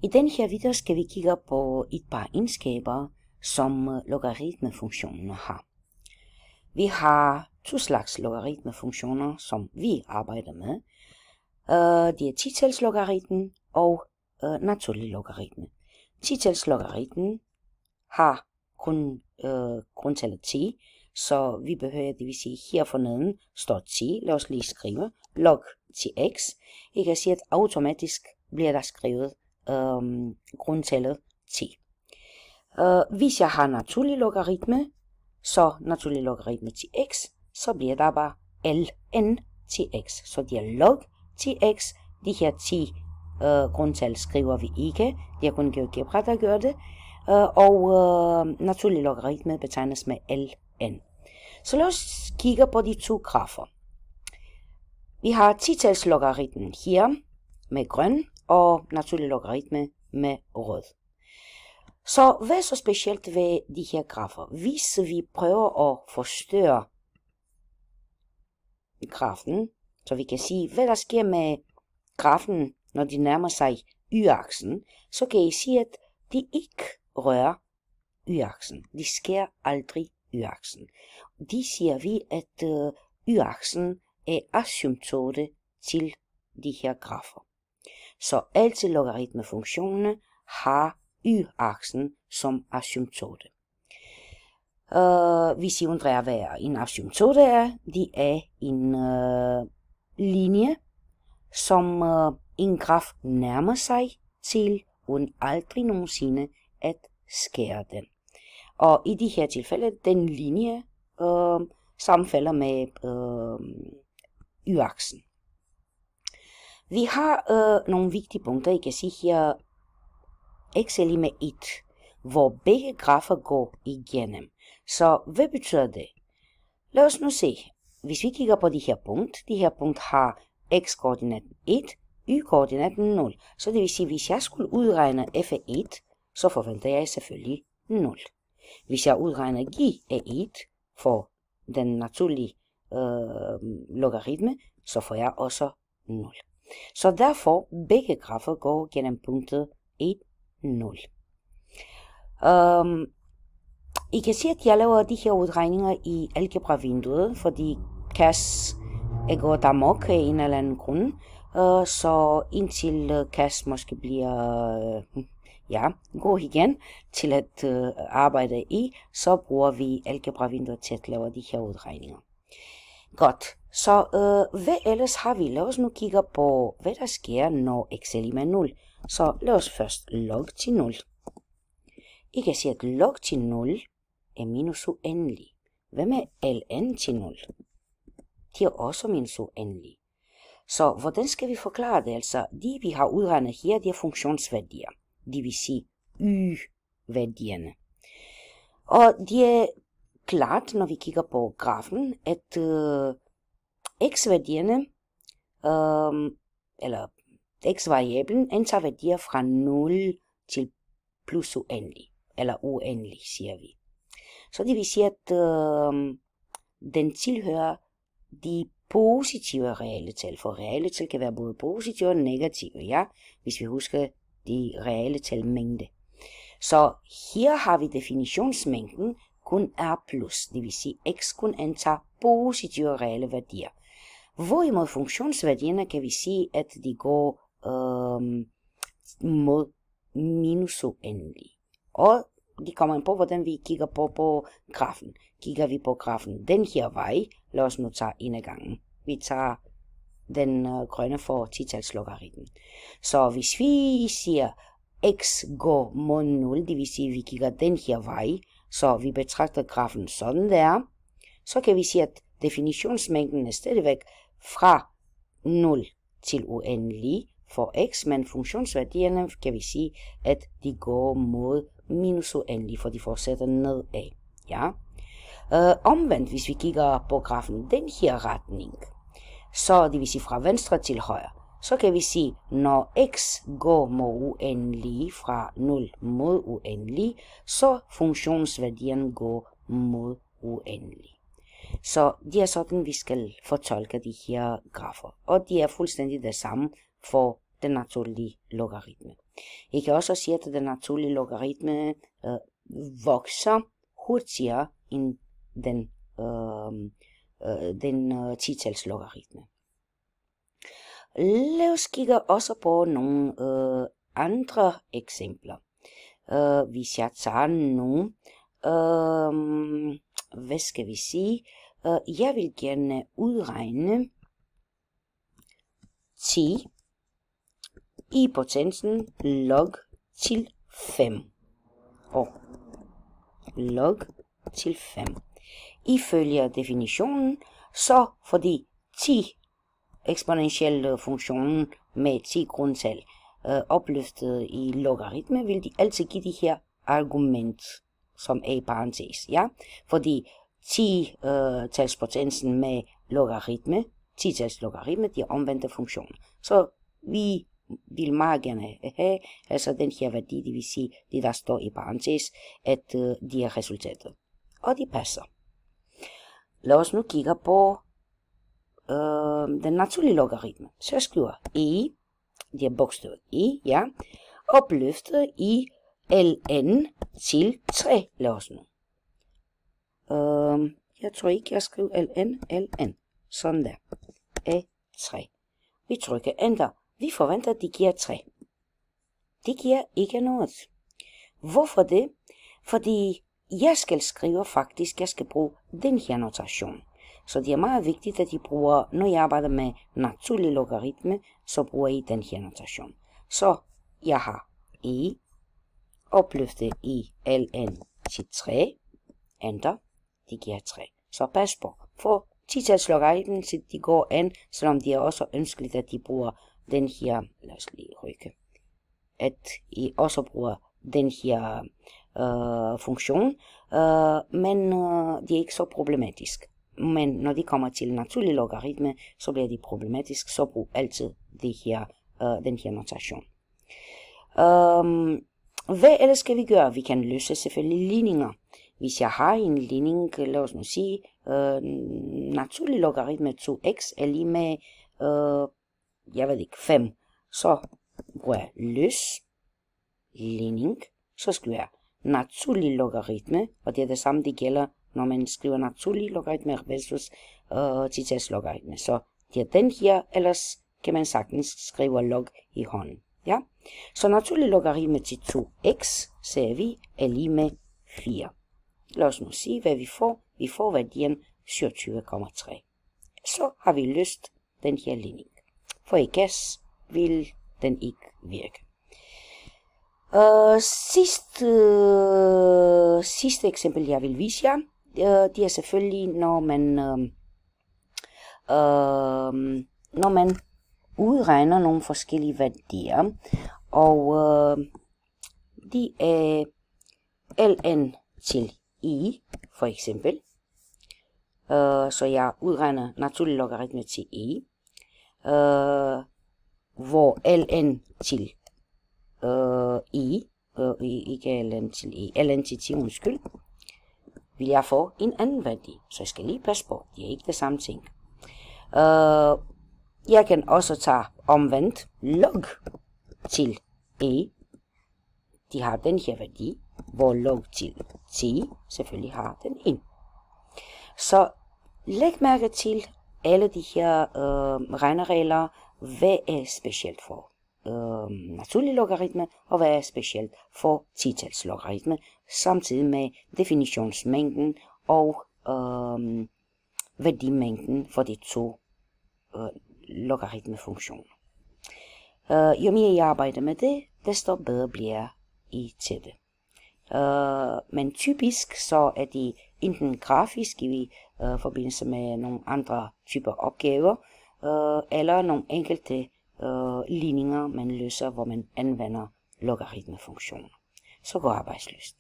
I denne her video skal vi kigge på et par egenskaber, som logaritmefunktionerne har. Vi har to slags logaritmefunktioner, som vi arbejder med. Det er 10-tals-logaritmen og naturlig logaritme. 10-tals-logaritmen har kun grundtallet 10, så vi behøver, det vil sige, her forneden står 10. Lad os lige skrive log 10x. I kan sige, at automatisk bliver der skrevet grundtallet 10. Hvis jeg har naturlig logaritme, så naturlig logaritme 10x, så bliver der bare ln 10x. Så det er log 10x. De her 10 grundtal skriver vi ikke. Det er kun GeoGebra, der gør det. Og naturlig logaritme betegnes med ln. Så lad os kigge på de to grafer. Vi har 10-tals logaritmen her med grøn og naturlig logaritme med rød. Så hvad er så specielt ved de her grafer? Hvis vi prøver at forstørre grafen, så vi kan sige, hvad der sker med grafen, når de nærmer sig y-aksen, så kan I sige, at de ikke rører y-aksen. De skærer aldrig y-aksen. De siger vi, at y-aksen er asymptote til de her grafer. Så altid logaritmefunktionerne har y-aksen som asymptote. Hvis I undrer, hvad en asymptote er, det er en linje, som en graf nærmer sig til, uden aldrig nogensinde at skære den. Og i de her tilfælde, den linje sammenfalder med y-aksen. Vi har nogle vigtige punkter. I kan sige her x er lige med 1, hvor begge grafer går igennem. Så hvad betyder det? Lad os nu se. Hvis vi kigger på de her punkt har x-koordinaten 1, y-koordinaten 0. Så det vil sige, hvis jeg skulle udregne f af 1, så forventer jeg selvfølgelig 0. Hvis jeg udregner g af 1 for den naturlige logaritme, så får jeg også 0. Så derfor begge grafer går gennem punktet 1, 0. I kan se, at jeg laver de her udregninger i algebra-vinduet, fordi CAS er gået amok af en eller anden grund. Så indtil CAS måske bliver går igen til at arbejde i, så bruger vi algebra-vinduet til at lave de her udregninger. Godt, så hvad ellers har vi? Lad os nu kigge på, hvad der sker, når x er lige med 0. Så lad os først log til 0. I kan sige, at log til 0 er minus uendelig. Hvad med ln til 0? Det er også minus uendelig. Så hvordan skal vi forklare det? Altså, de vi har udregnet her, det er funktionsværdier. Det vil sige y-værdierne. Og det er klart, når vi kigger på grafen, at x-værdierne, eller x-variablen, antager værdier fra 0 til plus uendelig, eller uendelig, siger vi. Så det vil sige, at den tilhører de positive reelle tal, for reelle tal kan være både positive og negative, ja, hvis vi husker de reelle tal mængde. Så her har vi definitionsmængden kun er plus, det vil sige x kun antager positive reelle værdier. Hvorimod funktionsværdierne kan vi sige, at de går mod minus uendelig. Og de kommer ind på, hvordan vi kigger på grafen. Kigger vi på grafen den her vej, lad os nu tage en af gangen. Vi tager den grønne for 10-tals logaritmen. Så hvis vi siger, x går mod 0, det vil sige, at vi kigger den her vej, så vi betragter grafen sådan der, så kan vi sige, at definitionsmængden er stadigvæk fra 0 til uendelig for x, men funktionsværdierne kan vi sige, at de går mod minus uendelig, for de fortsætter nedad. Ja? Omvendt, hvis vi kigger på grafen den her retning, så det vil sige fra venstre til højre, så kan vi sige, når x går mod uendelig, fra 0 mod uendelig, så funktionsværdien går mod uendelig. Så det er sådan, vi skal fortolke de her grafer. Og de er fuldstændig det samme for den naturlige logaritme. I kan også sige, at den naturlige logaritme vokser hurtigere end den 10-tals logaritme. Lad os kigge også på nogle andre eksempler. Hvis jeg tager nu, hvad skal vi sige? Jeg vil gerne udregne 10 i potensen log til 5. Log til 5. Ifølge definitionen, så fordi 10 eksponentielle funktionen med 10 grundtal opløftet i logaritme, vil de altid give de her argument, som er i parentes, ja? Fordi 10-talspotensen med logaritme, 10-tals logaritme, de er omvendte funktioner. Så vi vil meget gerne have, altså den her værdi, det vil sige, det der står i parentes, at de er resultatet. Og de passer. Lad os nu kigge på den naturlige logaritme. Så jeg skriver e, det er bogstavet e, ja, opløftet i ln til 3. Lad os nu. Jeg tror ikke, jeg skriver ln. Sådan der. A3. Vi trykker enter. Vi forventer, at de giver 3. Det giver ikke noget. Hvorfor det? Fordi jeg skal skrive faktisk, jeg skal bruge den her notation. Så det er meget vigtigt, at I bruger, når jeg arbejder med naturlig logaritme, så bruger I den her notation. Så jeg har e opløftet i ln til 3. Enter. Det giver 3. Så pas på. For 10-tals logaritmen, de går an, selvom det er også ønskeligt, at de bruger den her, lad os lige rykke, at I også bruger den her funktion, men det er ikke så problematisk. Men når de kommer til naturlig logaritme, så bliver det problematisk, så brug altid den her notation. Hvad ellers skal vi gøre? Vi kan løse selvfølgelig ligninger. Hvis jeg har en ligning, lad os nu sige, naturlig logaritme 2x er lige med, jeg ved ikke, 5. Så bruger jeg løs ligning, så skriver jeg naturlig logaritme, og det er det samme, det gælder, når man skriver naturlig logaritme versus 10-tals logaritme. Så det er den her, ellers kan man sagtens skrive log i hånden. Ja? Så naturlig logaritme til 2x, ser vi, er lige med 4. Lad os nu sige, hvad vi får. Vi får værdien 27,3. Så har vi løst den her ligning. For i gas vil den ikke virke. Sidste eksempel, jeg vil vise jer, det er selvfølgelig, når man udregner nogle forskellige værdier, og de er ln til i, for eksempel. Så jeg udregner naturlig logaritme til i, hvor ln til ikke ln til i, ln til 10, undskyld, vil jeg få en anden værdi. Så jeg skal lige passe på, det er ikke det samme ting. Jeg kan også tage omvendt log til e. De har den her værdi, hvor log til 10 selvfølgelig har den 1. Så læg mærke til alle de her regneregler, hvad er specielt for naturlig logaritme, og hvad er specielt for 10-tals logaritme, samtidig med definitionsmængden og værdimængden for de to logaritmefunktioner. Jo mere jeg arbejder med det, desto bedre bliver I til det. Men typisk så er de enten grafisk i forbindelse med nogle andre typer opgaver, eller nogle enkelte ligninger, man løser, hvor man anvender logaritmefunktioner. Så går arbejdsløst.